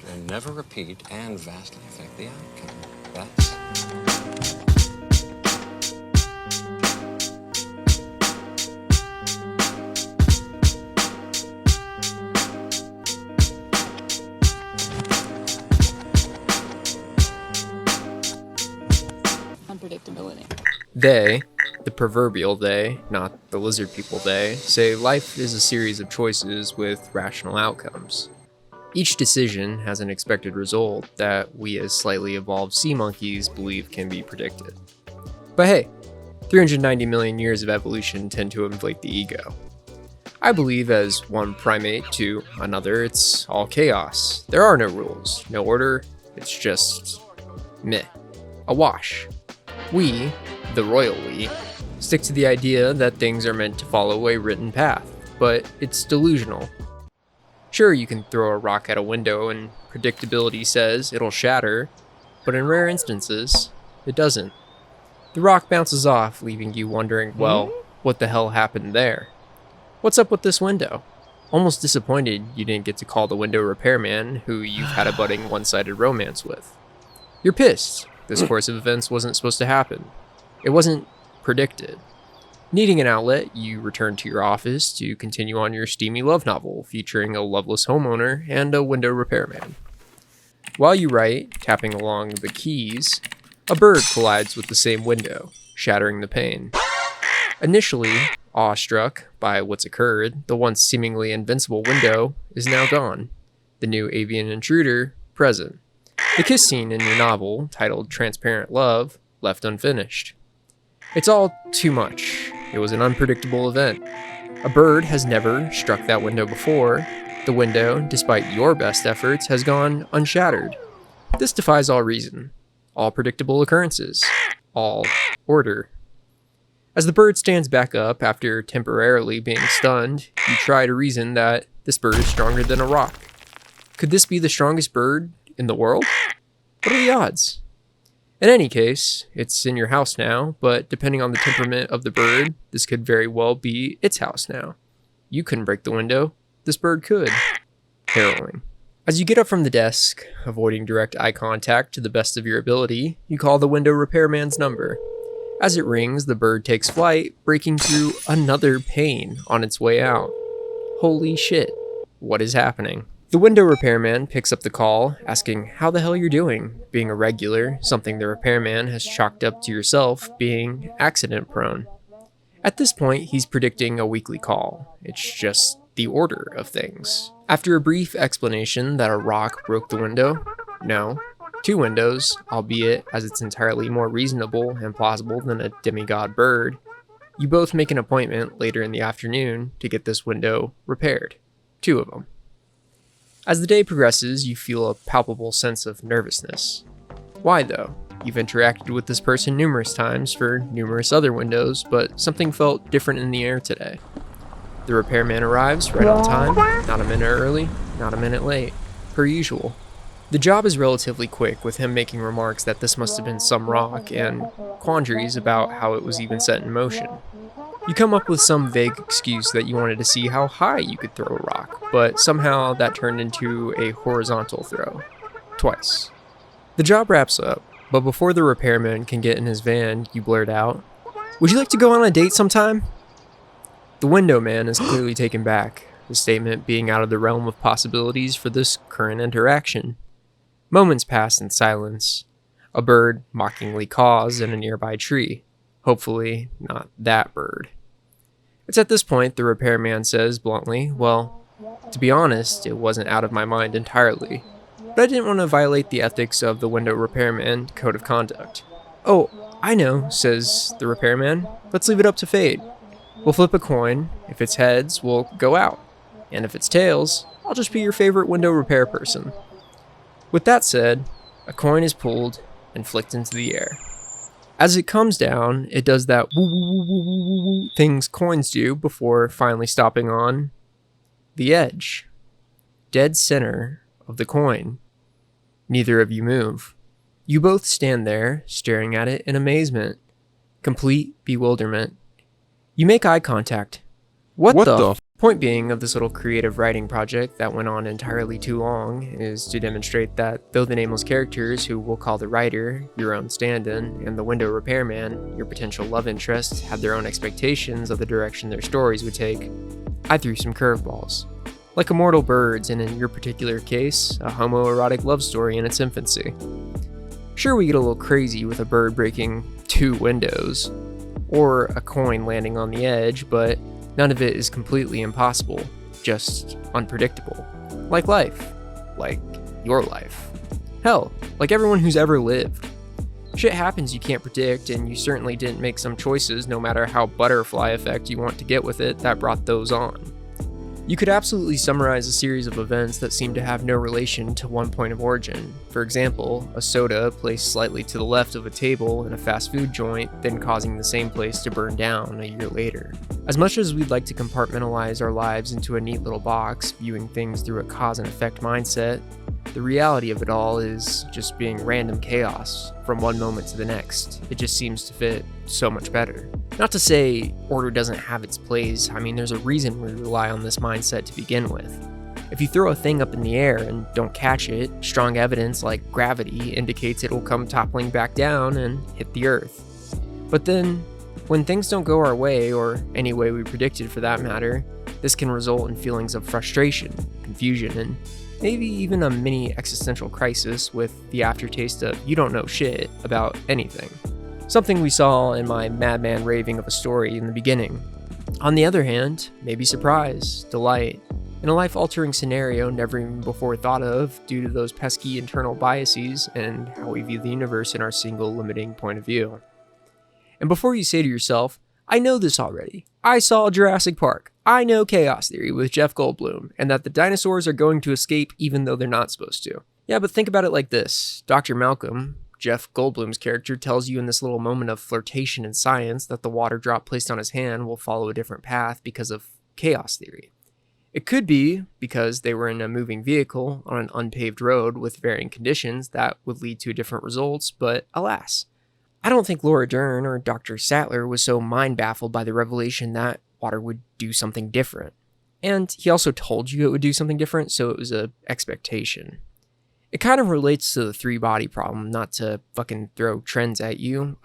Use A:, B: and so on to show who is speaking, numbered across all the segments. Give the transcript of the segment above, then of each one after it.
A: and never repeat and vastly affect the outcome. That's...
B: Unpredictability.
C: They, the proverbial they, not the lizard people they, say life is a series of choices with rational outcomes. Each decision has an expected result that we as slightly evolved sea monkeys believe can be predicted. But hey, 390 million years of evolution tend to inflate the ego. I believe as one primate to another, it's all chaos. There are no rules, no order, it's just meh, a wash. We, the royal we, stick to the idea that things are meant to follow a written path, but it's delusional. Sure, you can throw a rock at a window and predictability says it'll shatter, but in rare instances, it doesn't. The rock bounces off, leaving you wondering, well, what the hell happened there? What's up with this window? Almost disappointed you didn't get to call the window repairman who you've had a budding one-sided romance with. You're pissed. This course of events wasn't supposed to happen. It wasn't predicted. Needing an outlet, you return to your office to continue on your steamy love novel featuring a loveless homeowner and a window repairman. While you write, tapping along the keys, a bird collides with the same window, shattering the pane. Initially, awestruck by what's occurred, the once seemingly invincible window is now gone. The new avian intruder present. The kiss scene in your novel, titled Transparent Love, left unfinished. It's all too much. It was an unpredictable event. A bird has never struck that window before. The window, despite your best efforts, has gone unshattered. This defies all reason, all predictable occurrences, all order. As the bird stands back up after temporarily being stunned, you try to reason that this bird is stronger than a rock. Could this be the strongest bird in the world? What are the odds? In any case, it's in your house now, but depending on the temperament of the bird, this could very well be its house now. You couldn't break the window. This bird could. Harrowing. As you get up from the desk, avoiding direct eye contact to the best of your ability, you call the window repairman's number. As it rings, the bird takes flight, breaking through another pane on its way out. Holy shit, what is happening? The window repairman picks up the call, asking how the hell you're doing, being irregular, something the repairman has chalked up to yourself being accident prone. At this point, he's predicting a weekly call. It's just the order of things. After a brief explanation that a rock broke the window, no, 2 windows, albeit as it's entirely more reasonable and plausible than a demigod bird, you both make an appointment later in the afternoon to get this window repaired. 2 of them. As the day progresses, you feel a palpable sense of nervousness. Why though? You've interacted with this person numerous times for numerous other windows, but something felt different in the air today. The repairman arrives right on time, not a minute early, not a minute late, per usual. The job is relatively quick, with him making remarks that this must have been some rock and quandaries about how it was even set in motion. You come up with some vague excuse that you wanted to see how high you could throw a rock, but somehow that turned into a horizontal throw. Twice. The job wraps up, but before the repairman can get in his van, you blurt out, "Would you like to go on a date sometime?" The window man is clearly taken back, the statement being out of the realm of possibilities for this current interaction. Moments pass in silence. A bird mockingly caws in a nearby tree. Hopefully, not that bird. It's at this point the repairman says bluntly, "Well, to be honest, it wasn't out of my mind entirely, but I didn't want to violate the ethics of the window repairman code of conduct." "Oh, I know," says the repairman. "Let's leave it up to fate. We'll flip a coin. If it's heads, we'll go out. And if it's tails, I'll just be your favorite window repair person." With that said, a coin is pulled and flicked into the air. As it comes down, it does that woo woo woo woo woo woo woo things coins do before finally stopping on the edge. Dead center of the coin. Neither of you move. You both stand there, staring at it in amazement. Complete bewilderment. You make eye contact. What the Point being of this little creative writing project that went on entirely too long is to demonstrate that though the nameless characters, who we'll call the writer, your own stand-in, and the window repairman, your potential love interest, had their own expectations of the direction their stories would take, I threw some curveballs. Like immortal birds, and in your particular case, a homoerotic love story in its infancy. Sure, we get a little crazy with a bird breaking 2 windows, or a coin landing on the edge, but none of it is completely impossible, just unpredictable. Like life. Like your life. Hell, like everyone who's ever lived. Shit happens you can't predict, and you certainly didn't make some choices, no matter how butterfly effect you want to get with it, that brought those on. You could absolutely summarize a series of events that seem to have no relation to one point of origin. For example, a soda placed slightly to the left of a table in a fast food joint, then causing the same place to burn down a year later. As much as we'd like to compartmentalize our lives into a neat little box, viewing things through a cause and effect mindset, the reality of it all is just being random chaos from one moment to the next. It just seems to fit so much better. Not to say order doesn't have its place, I mean there's a reason we rely on this mindset to begin with. If you throw a thing up in the air and don't catch it, strong evidence like gravity indicates it will come toppling back down and hit the earth. But then, when things don't go our way, or any way we predicted for that matter, this can result in feelings of frustration, confusion, and maybe even a mini existential crisis with the aftertaste of you don't know shit about anything. Something we saw in my madman raving of a story in the beginning. On the other hand, maybe surprise, delight, in a life-altering scenario never even before thought of due to those pesky internal biases and how we view the universe in our single limiting point of view. And before you say to yourself, I know this already. I saw Jurassic Park. I know chaos theory with Jeff Goldblum, and that the dinosaurs are going to escape even though they're not supposed to. Yeah, but think about it like this. Dr. Malcolm, Jeff Goldblum's character, tells you in this little moment of flirtation and science that the water drop placed on his hand will follow a different path because of chaos theory. It could be because they were in a moving vehicle on an unpaved road with varying conditions that would lead to different results, but alas, I don't think Laura Dern or Dr. Sattler was so mind-baffled by the revelation that water would do something different. And he also told you it would do something different, so it was a expectation. It kind of relates to the 3-body problem, not to fucking throw trends at you,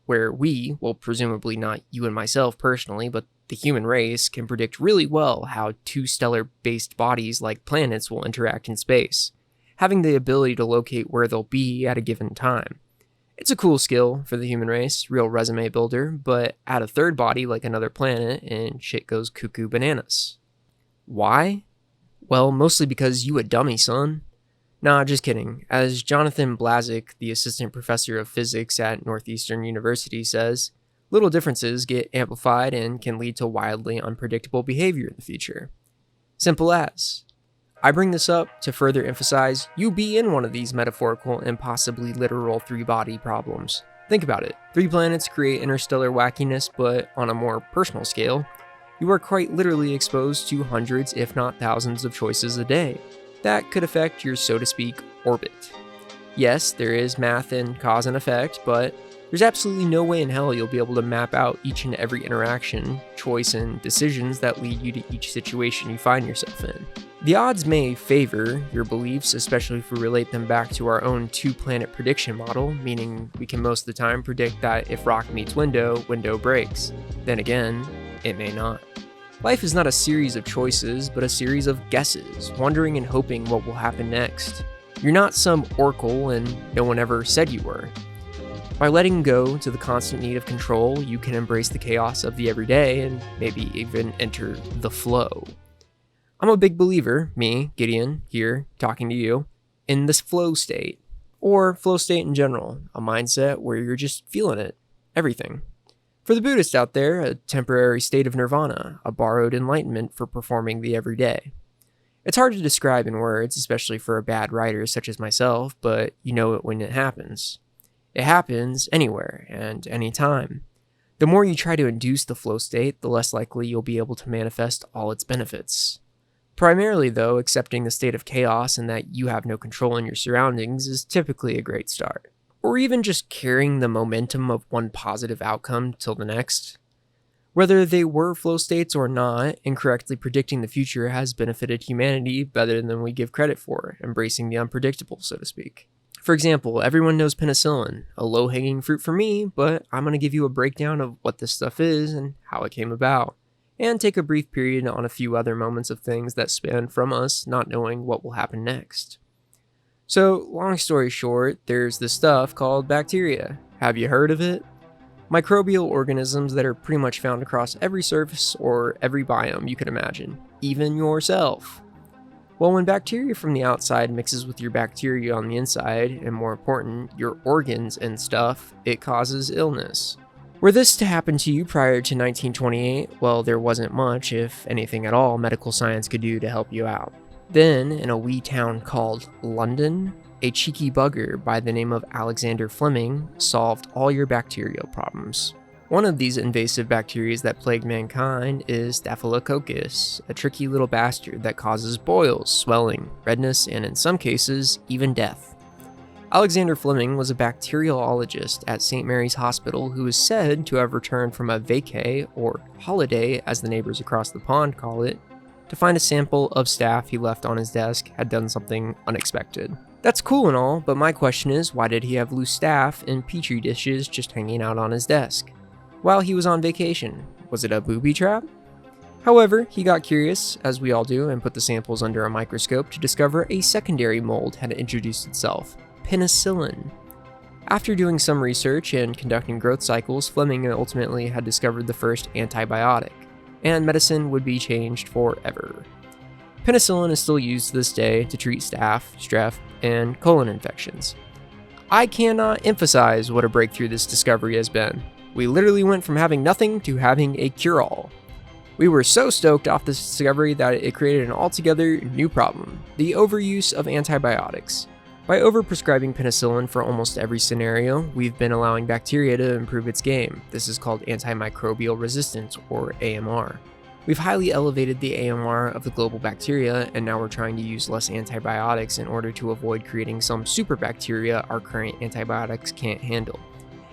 C: where we, well, presumably not you and myself personally, but the human race can predict really well how 2 stellar-based bodies like planets will interact in space, having the ability to locate where they'll be at a given time. It's a cool skill for the human race, real resume builder, but add a 3rd body like another planet and shit goes cuckoo bananas. Why? Well, mostly because you a dummy, son. Nah, just kidding. As Jonathan Blazik, the assistant professor of physics at Northeastern University, says, little differences get amplified and can lead to wildly unpredictable behavior in the future. Simple as. I bring this up to further emphasize you be in one of these metaphorical and possibly literal 3-body problems. Think about it. 3 planets create interstellar wackiness, but on a more personal scale, you are quite literally exposed to hundreds, if not thousands, of choices a day that could affect your, so to speak, orbit. Yes, there is math and cause and effect, but there's absolutely no way in hell you'll be able to map out each and every interaction, choice, and decisions that lead you to each situation you find yourself in. The odds may favor your beliefs, especially if we relate them back to our own 2-planet prediction model, meaning we can most of the time predict that if rock meets window, window breaks. Then again, it may not. Life is not a series of choices, but a series of guesses, wondering and hoping what will happen next. You're not some oracle, and no one ever said you were. By letting go to the constant need of control, you can embrace the chaos of the everyday and maybe even enter the flow. I'm a big believer, me, Gideon, here, talking to you, in this flow state, or flow state in general, a mindset where you're just feeling it, everything. For the Buddhist out there, a temporary state of nirvana, a borrowed enlightenment for performing the everyday. It's hard to describe in words, especially for a bad writer such as myself, but you know it when it happens. It happens anywhere and anytime. The more you try to induce the flow state, the less likely you'll be able to manifest all its benefits. Primarily, though, accepting the state of chaos and that you have no control in your surroundings is typically a great start. Or even just carrying the momentum of one positive outcome till the next. Whether they were flow states or not, incorrectly predicting the future has benefited humanity better than we give credit for, embracing the unpredictable, so to speak. For example, everyone knows penicillin, a low-hanging fruit for me, but I'm going to give you a breakdown of what this stuff is and how it came about, and take a brief period on a few other moments of things that span from us not knowing what will happen next. So, long story short, there's this stuff called bacteria. Have you heard of it? Microbial organisms that are pretty much found across every surface or every biome you could imagine, even yourself. Well, when bacteria from the outside mixes with your bacteria on the inside, and more important, your organs and stuff, it causes illness. Were this to happen to you prior to 1928, well, there wasn't much, if anything at all, medical science could do to help you out. Then, in a wee town called London, a cheeky bugger by the name of Alexander Fleming solved all your bacterial problems. One of these invasive bacteria that plague mankind is Staphylococcus, a tricky little bastard that causes boils, swelling, redness, and in some cases, even death. Alexander Fleming was a bacteriologist at St. Mary's Hospital who is said to have returned from a vacay, or holiday as the neighbors across the pond call it, to find a sample of staph he left on his desk had done something unexpected. That's cool and all, but my question is, why did he have loose staph in petri dishes just hanging out on his desk while he was on vacation? Was it a booby trap? However, he got curious, as we all do, and put the samples under a microscope to discover a secondary mold had introduced itself, penicillin. After doing some research and conducting growth cycles, Fleming ultimately had discovered the first antibiotic, and medicine would be changed forever. Penicillin is still used to this day to treat staph, strep, and colon infections. I cannot emphasize what a breakthrough this discovery has been. We literally went from having nothing to having a cure-all. We were so stoked off this discovery that it created an altogether new problem, the overuse of antibiotics. By overprescribing penicillin for almost every scenario, we've been allowing bacteria to improve its game. This is called antimicrobial resistance, or AMR. We've highly elevated the AMR of the global bacteria, and now we're trying to use less antibiotics in order to avoid creating some super bacteria our current antibiotics can't handle,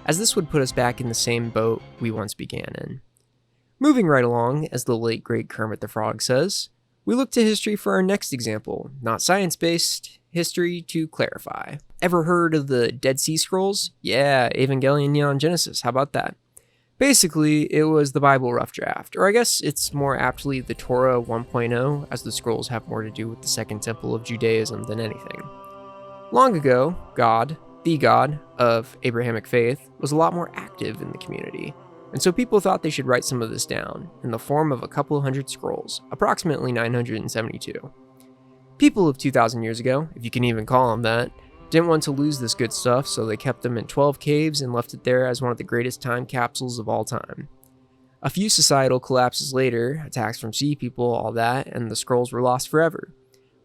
C: as this would put us back in the same boat we once began in. Moving right along, as the late great Kermit the Frog says, we look to history for our next example, not science-based, history to clarify. Ever heard of the Dead Sea Scrolls? Yeah, Evangelion Neon Genesis, how about that? Basically, it was the Bible rough draft, or I guess it's more aptly the Torah 1.0, as the scrolls have more to do with the Second Temple of Judaism than anything. Long ago, God, the God of Abrahamic faith, was a lot more active in the community, and so people thought they should write some of this down, in the form of a couple hundred scrolls, approximately 972. People of 2,000 years ago, if you can even call them that, didn't want to lose this good stuff, so they kept them in 12 caves and left it there as one of the greatest time capsules of all time. A few societal collapses later, attacks from sea people, all that, and the scrolls were lost forever.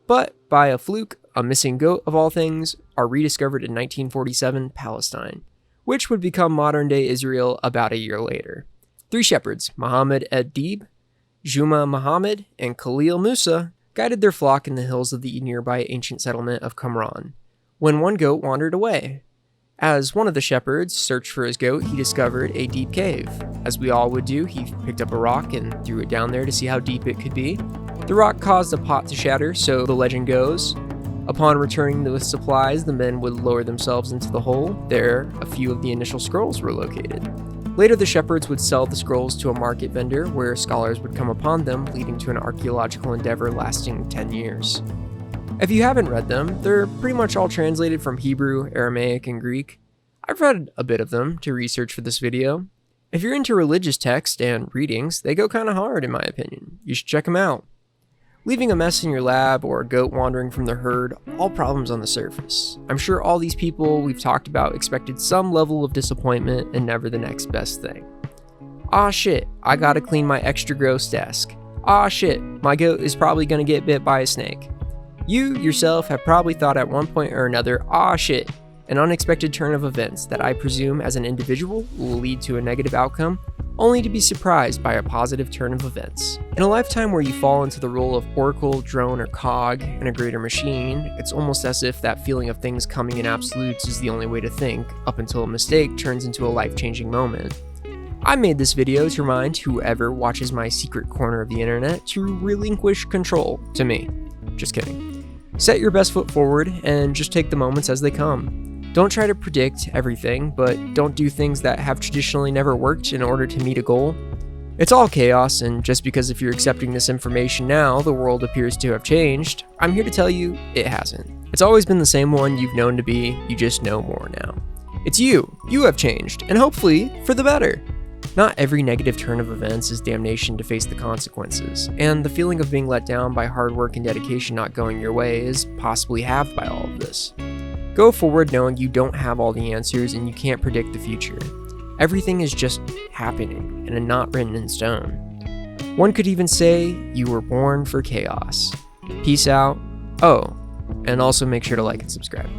C: But, by a fluke, a missing goat of all things, are rediscovered in 1947 Palestine, which would become modern-day Israel about a year later. 3 shepherds, Muhammad ed-Dib, Juma Muhammad, and Khalil Musa, guided their flock in the hills of the nearby ancient settlement of Qumran, when one goat wandered away. As one of the shepherds searched for his goat, he discovered a deep cave. As we all would do, he picked up a rock and threw it down there to see how deep it could be. The rock caused a pot to shatter, so the legend goes. Upon returning with supplies, the men would lower themselves into the hole. There, a few of the initial scrolls were located. Later, the shepherds would sell the scrolls to a market vendor, where scholars would come upon them, leading to an archaeological endeavor lasting 10 years. If you haven't read them, they're pretty much all translated from Hebrew, Aramaic, and Greek. I've read a bit of them to research for this video. If you're into religious text and readings, they go kinda hard in my opinion. You should check them out. Leaving a mess in your lab or a goat wandering from the herd, all problems on the surface. I'm sure all these people we've talked about expected some level of disappointment and never the next best thing. Aw shit, I gotta clean my extra gross desk. Aw shit, my goat is probably gonna get bit by a snake. You, yourself, have probably thought at one point or another, aw shit, an unexpected turn of events that I presume as an individual will lead to a negative outcome, only to be surprised by a positive turn of events. In a lifetime where you fall into the role of oracle, drone, or cog in a greater machine, it's almost as if that feeling of things coming in absolutes is the only way to think, up until a mistake turns into a life-changing moment. I made this video to remind whoever watches my secret corner of the internet to relinquish control to me. Just kidding. Set your best foot forward and just take the moments as they come. Don't try to predict everything, but don't do things that have traditionally never worked in order to meet a goal. It's all chaos, and just because if you're accepting this information now, the world appears to have changed, I'm here to tell you it hasn't. It's always been the same one you've known to be, you just know more now. It's you. You have changed, and hopefully for the better. Not every negative turn of events is damnation to face the consequences, and the feeling of being let down by hard work and dedication not going your way is possibly halved by all of this. Go forward knowing you don't have all the answers and you can't predict the future. Everything is just happening and not written in stone. One could even say you were born for chaos. Peace out. Oh, and also make sure to like and subscribe.